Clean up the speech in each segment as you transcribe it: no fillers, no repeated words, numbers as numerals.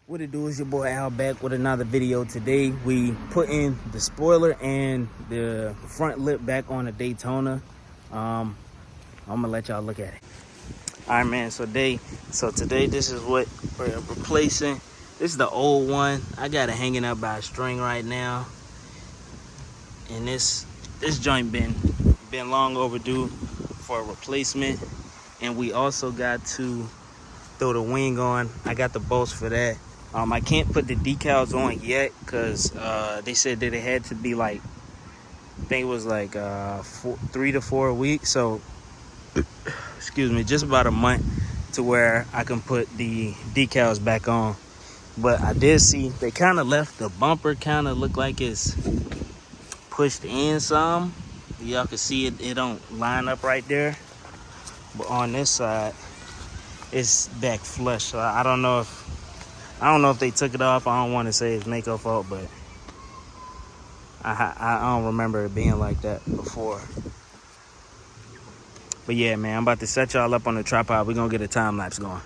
What it do is your boy Al back with another video. Today we put in the spoiler and the front lip back on the Daytona. I'm gonna let y'all look at it. All right, man. So today this is what we're replacing. This is the old one. I got it hanging up by a string right now, and this joint been long overdue for a replacement. And we also got to throw the wing on. I got the bolts for that. I can't put the decals on yet because they said that it had to be like, I think it was like 3 to 4 weeks. So, excuse me, just about a month to where I can put the decals back on. But I did see they kind of left the bumper kind of look like it's pushed in some. Y'all can see it don't line up right there. But on this side, it's back flush. So I don't know if they took it off. I don't want to say it's Mako fault, but I don't remember it being like that before. But yeah, man, I'm about to set y'all up on the tripod. We're gonna get a time lapse going.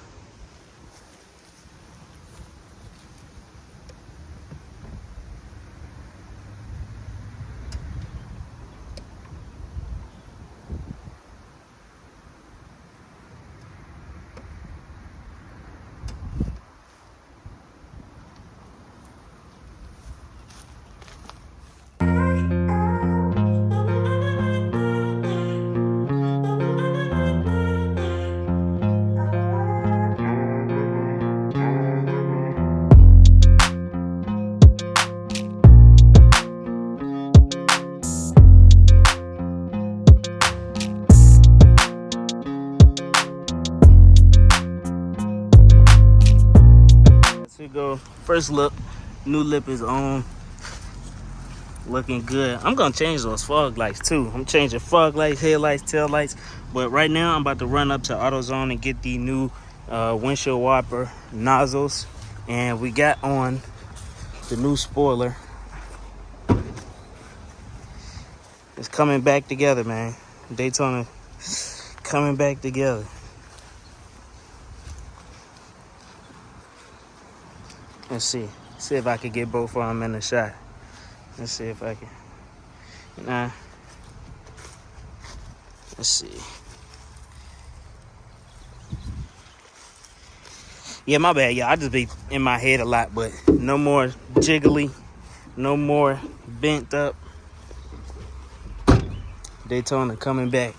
Go first look, new lip is on, looking good. I'm gonna change those fog lights too. I'm changing fog lights, headlights, tail lights. But right now I'm about to run up to AutoZone and get the new windshield wiper nozzles, and we got on the new spoiler. It's coming back together, man. Daytona coming back together. Let's see if I can get both of them in the shot. Let's see if I can. Nah. Let's see. Yeah, my bad, y'all. I just be in my head a lot, but no more jiggly, no more bent up. Daytona coming back.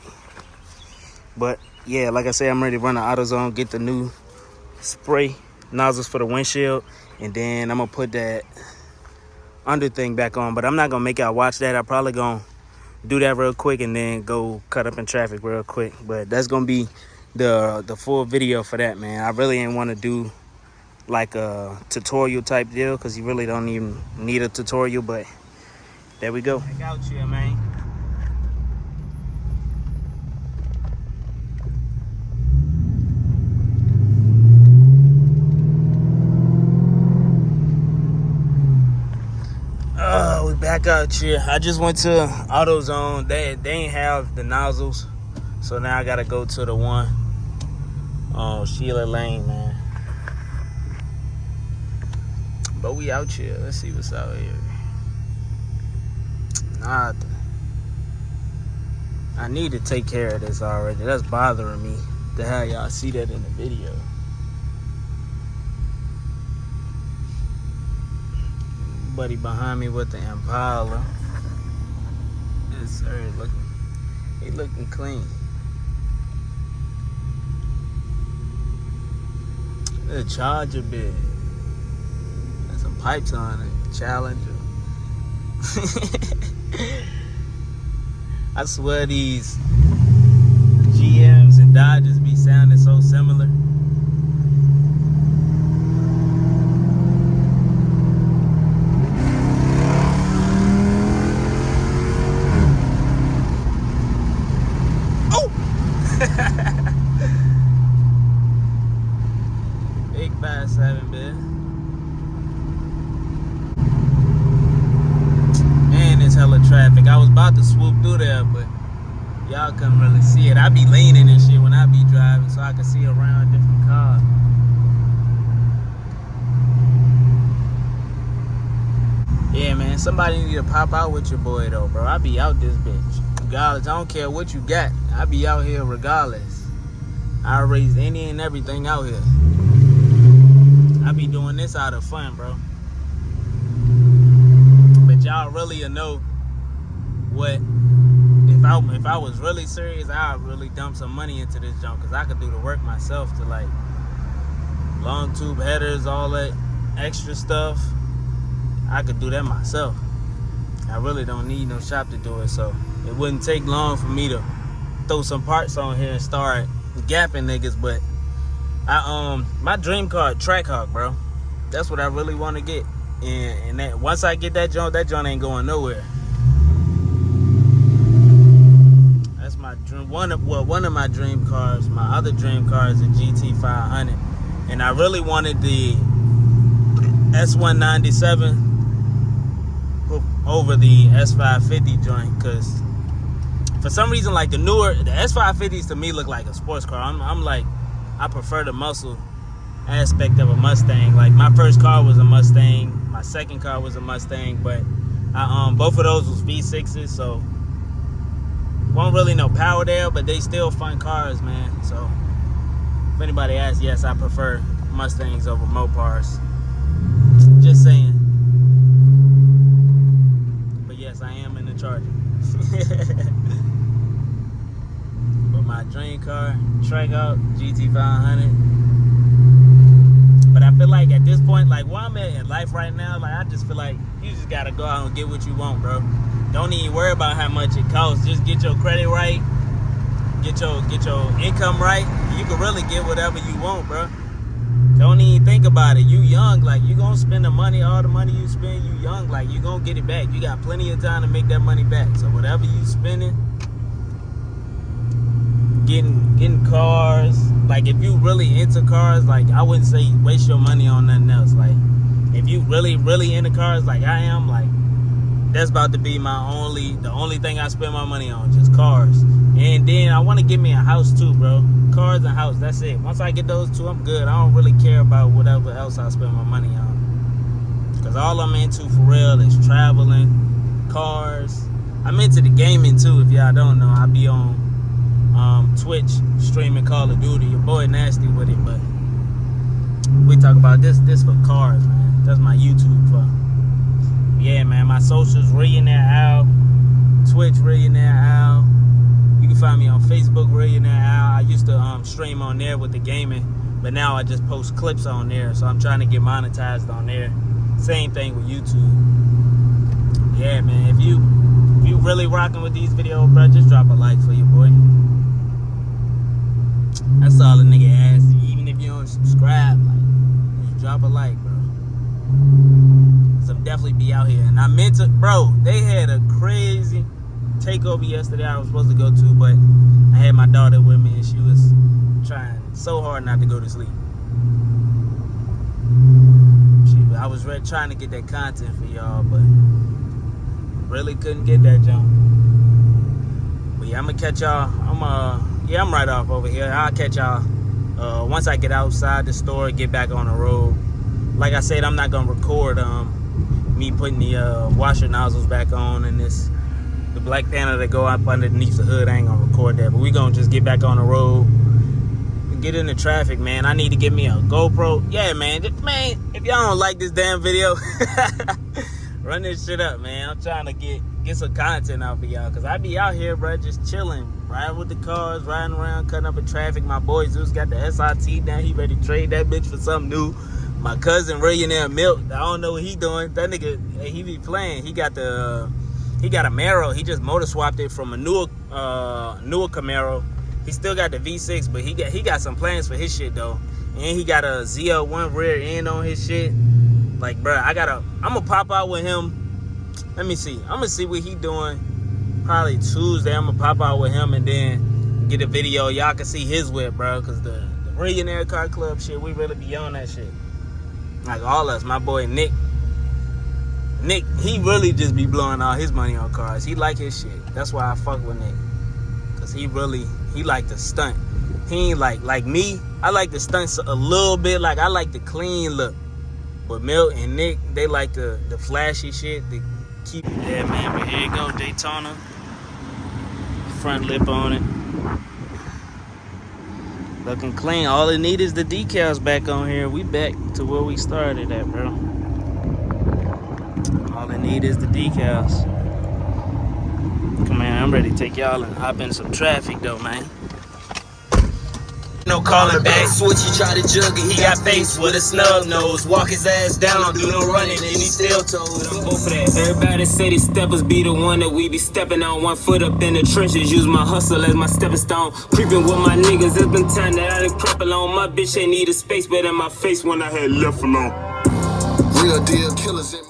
But yeah, like I said, I'm ready to run the AutoZone, get the new spray nozzles for the windshield, and then I'm gonna put that under thing back on. But I'm not gonna make y'all watch that. I'm probably gonna do that real quick and then go cut up in traffic real quick. But that's gonna be the full video for that, man. I really didn't want to do like a tutorial type deal because you really don't even need a tutorial. But there we go. Back out here, man. We back out here. I just went to AutoZone. They ain't have the nozzles, so now I gotta go to the one on Sheila Lane, man. But we out here. Let's see what's out here. Nah, I need to take care of this already. That's bothering me. The hell, y'all see that in the video. Buddy behind me with the Impala. Yes, sir. He looking clean. The Charger bit. Got some pipes on it. Challenger. I swear these GMs and Dodges be sounding so similar. Big 5.7, man. And it's hella traffic. I was about to swoop through there, but y'all couldn't really see it. I be leaning and shit when I be driving so I can see around different cars. somebody need to pop out with your boy though, bro. I be out this bitch. Regardless, I don't care what you got. I be out here regardless. I raise any and everything out here. I be doing this out of fun, bro. But y'all really know what. If I was really serious, I'd really dump some money into this junk, because I could do the work myself to like long tube headers, all that extra stuff. I could do that myself. I really don't need no shop to do it, so it wouldn't take long for me to throw some parts on here and start gapping niggas. But my dream car, Trackhawk, bro. That's what I really want to get, and that once I get that joint ain't going nowhere. That's my dream. One of my dream cars. My other dream car is a GT500, and I really wanted the S197 over the S550 joint, because for some reason, like the S550s to me look like a sports car. I'm like, I prefer the muscle aspect of a Mustang. Like my first car was a Mustang, my second car was a Mustang, but both of those was V6s, so won't really no power there, but they still fun cars, man. So if anybody asks, yes, I prefer Mustangs over Mopars. Just saying. But yes, I am in the Charger. But my dream car, Trackhawk GT500. But I feel like at this point, like where I'm at in life right now, like I just feel like you just gotta go out and get what you want, bro. Don't even worry about how much it costs. Just get your credit right, get your income right. You can really get whatever you want, bro. Don't even think about it. You young, like you gonna spend the money, all the money you spend. You young, like you gonna get it back. You got plenty of time to make that money back. So whatever you spending, getting cars. Like if you really into cars, like I wouldn't say waste your money on nothing else. Like if you really into cars, like I am, like that's about to be the only thing I spend my money on, just cars. And then I want to get me a house too, bro. Cars and house, that's it. Once I get those two, I'm good. I don't really care about whatever else I spend my money on, because all I'm into for real is traveling, cars. I'm into the gaming too, if y'all don't know. I be on Twitch streaming Call of Duty. Your boy nasty with it, but we talk about this for cars, man. That's my YouTube for. Yeah, man, my socials, Millionaire Al, Twitch, Millionaire Al. You can find me on Facebook, Millionaire Al. I used to stream on there with the gaming, but now I just post clips on there, so I'm trying to get monetized on there. Same thing with YouTube. Yeah, man, if you really rocking with these videos, bro, just drop a like for your boy. That's all a nigga asks. Even if you don't subscribe, like, just drop a like, bro. I'm definitely be out here, and I meant to, bro. They had a crazy takeover yesterday I was supposed to go to, but I had my daughter with me and she was trying so hard not to go to sleep. I was trying to get that content for y'all, but really couldn't get that jump. But yeah, I'm gonna catch y'all. I'm right off over here. I'll catch y'all once I get outside the store, get back on the road. Like I said, I'm not gonna record me putting the washer nozzles back on and the Black Panther that go up underneath the hood. I ain't gonna record that, but we gonna just get back on the road and get into traffic, man. I need to get me a GoPro. Yeah, man, if y'all don't like this damn video, run this shit up, man. I'm trying to get some content out for y'all, because I be out here, bro, just chilling, riding with the cars, riding around, cutting up in traffic. My boy Zeus got the SRT down. He ready to trade that bitch for something new. My cousin Millionaire Milk, I don't know what he doing. That nigga, he be playing. He got a Camaro. He just motor swapped it from a newer Camaro. He still got the V6, but he got some plans for his shit though. And he got a ZL1 rear end on his shit. Like, bro, I'm gonna pop out with him. Let me see. I'm gonna see what he doing. Probably Tuesday. I'm gonna pop out with him and then get a video. Y'all can see his whip, bro. Cause the Millionaire Car Club shit, we really be on that shit. Like all us, my boy Nick, he really just be blowing all his money on cars. He like his shit. That's why I fuck with Nick. Cause he like the stunt. He ain't like me. I like the stunts a little bit. Like I like the clean look. But Milt and Nick, they like the flashy shit, Yeah, man, but here you go, Daytona. Front lip on it. Looking clean. All it needs is the decals back on here. We back to where we started at, bro. All it need is the decals. Come on, I'm ready to take y'all and hop in some traffic though, man. No calling back, switch, he try to jug it, he got faced with a snub nose. Walk his ass down, don't do no running, and he still told. I'm both for that. Everybody say these steppers be the one that we be stepping on. 1 foot up in the trenches, use my hustle as my stepping stone. Creeping with my niggas, it's been time that I done crept alone. My bitch ain't need a space, but in my face when I had left alone. Real deal killers in my